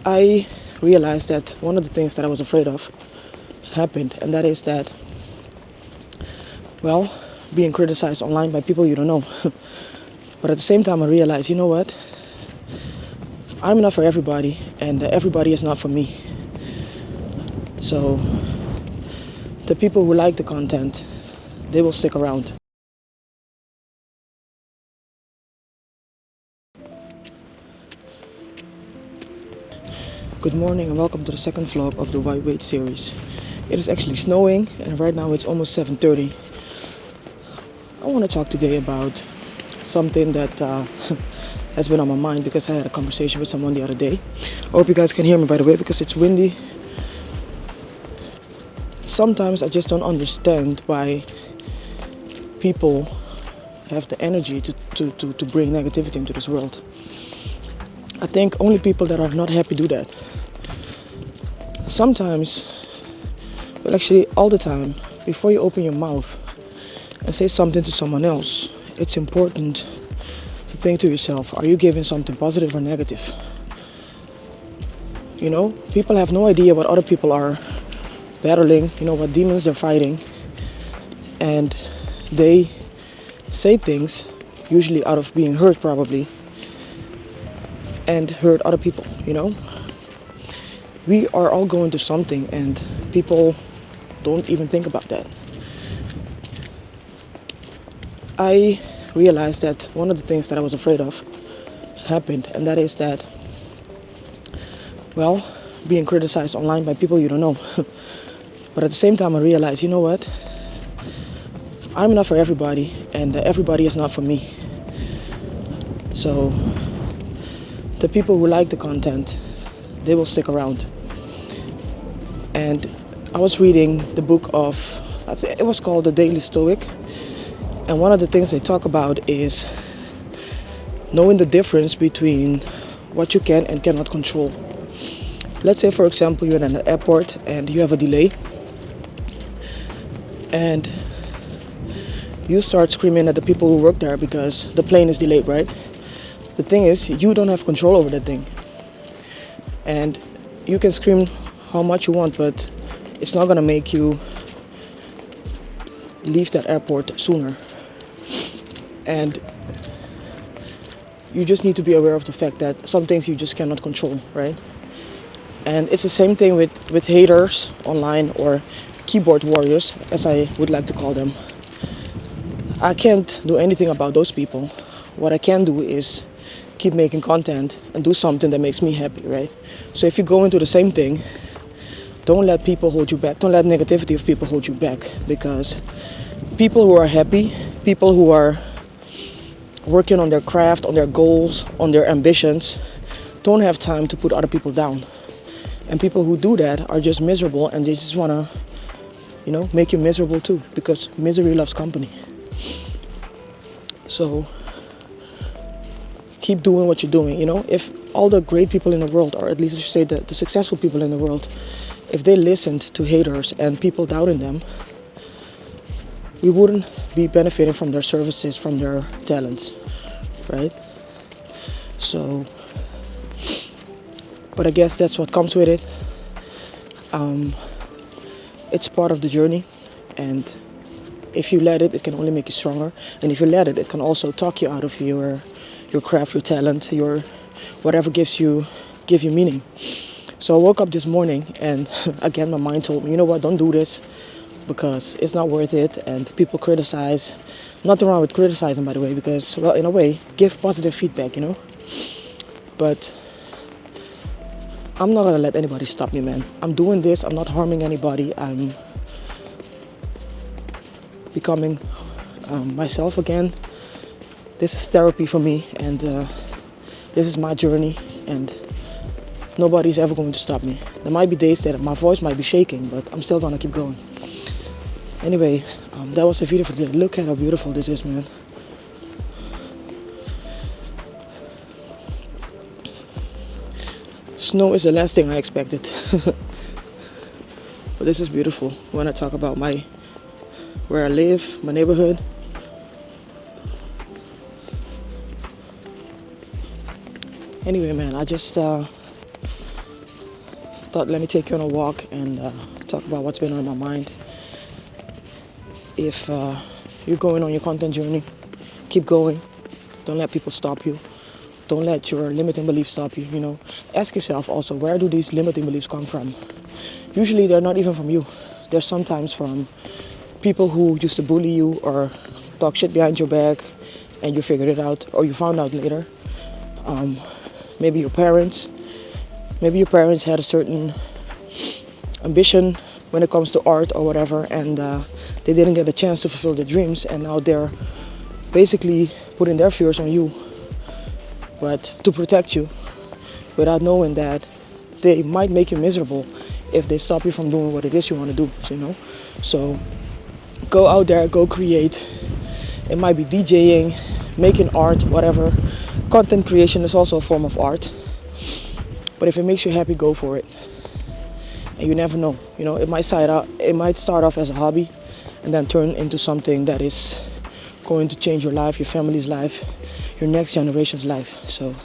I realized that one of the things that I was afraid of happened, and that is that, well, being criticized online by people you don't know. But at the same time, I realized, you know what? I'm not for everybody, and everybody is not for me. So the people who like the content, they will stick around. Good morning and welcome to the second vlog of the White Weight series. It is actually snowing and right now it's almost 7:30. I want to talk today about something that has been on my mind because I had a conversation with someone the other day. I hope you guys can hear me, by the way, because it's windy. Sometimes I just don't understand why people have the energy to bring negativity into this world. I think only people that are not happy do that. Sometimes, well, actually all the time, before you open your mouth and say something to someone else, it's important to think to yourself, are you giving something positive or negative? You know, people have no idea what other people are battling, what demons they're fighting, and they say things, usually out of being hurt probably, and hurt other people, We are all going through something and people don't even think about that. I realized that one of the things that I was afraid of happened, and that is that, well, being criticized online by people you don't know. But at the same time, I realized, you know what? I'm not for everybody, and everybody is not for me. So the people who like the content, they will stick around. And I was reading the book of, I think it was called The Daily Stoic. And one of the things they talk about is knowing the difference between what you can and cannot control. Let's say, for example, you're in an airport and you have a delay. And you start screaming at the people who work there because the plane is delayed, right? The thing is, you don't have control over that thing. And you can scream how much you want, but it's not gonna make you leave that airport sooner. And you just need to be aware of the fact that some things you just cannot control, right? And it's the same thing with haters online, or keyboard warriors, as I would like to call them. I can't do anything about those people. What I can do is keep making content and do something that makes me happy, right? So if you go into the same thing, don't let people hold you back. Don't let negativity of people hold you back, because people who are happy, people who are working on their craft, on their goals, on their ambitions, don't have time to put other people down. And people who do that are just miserable, and they just want to, make you miserable too, because misery loves company. So keep doing what you're doing. If all the great people in the world, or at least I should say the successful people in the world, if they listened to haters and people doubting them, we wouldn't be benefiting from their services, from their talents, right? So, but I guess that's what comes with it. It's part of the journey, and if you let it, it can only make you stronger. And if you let it, it can also talk you out of your craft, your talent, your whatever give you meaning. So I woke up this morning and again my mind told me, you know what, don't do this because it's not worth it, and people criticize. Nothing wrong with criticizing, by the way, because, well, in a way, give positive feedback, But I'm not gonna let anybody stop me, man. I'm doing this, I'm not harming anybody, I'm becoming myself again. This is therapy for me, and this is my journey, and nobody's ever going to stop me. There might be days that my voice might be shaking, but I'm still gonna keep going. Anyway, that was the video for today. Look at how beautiful this is, man. Snow is the last thing I expected. But this is beautiful when I talk about where I live, my neighborhood. Anyway, man, I just thought, let me take you on a walk and talk about what's been on my mind. If you're going on your content journey, keep going. Don't let people stop you. Don't let your limiting beliefs stop you, you know. Ask yourself also, where do these limiting beliefs come from? Usually they're not even from you. They're sometimes from people who used to bully you or talk shit behind your back, and you figured it out, or you found out later. Maybe your parents. Maybe your parents had a certain ambition when it comes to art or whatever, and they didn't get a chance to fulfill their dreams, and now they're basically putting their fears on you, but to protect you, without knowing that they might make you miserable if they stop you from doing what it is you want to do, you know. So go out there, go create. It might be DJing, making art, whatever. Content creation is also a form of art. But if it makes you happy, go for it. And you never know, you know, it might start off as a hobby and then turn into something that is going to change your life, your family's life, your next generation's life. So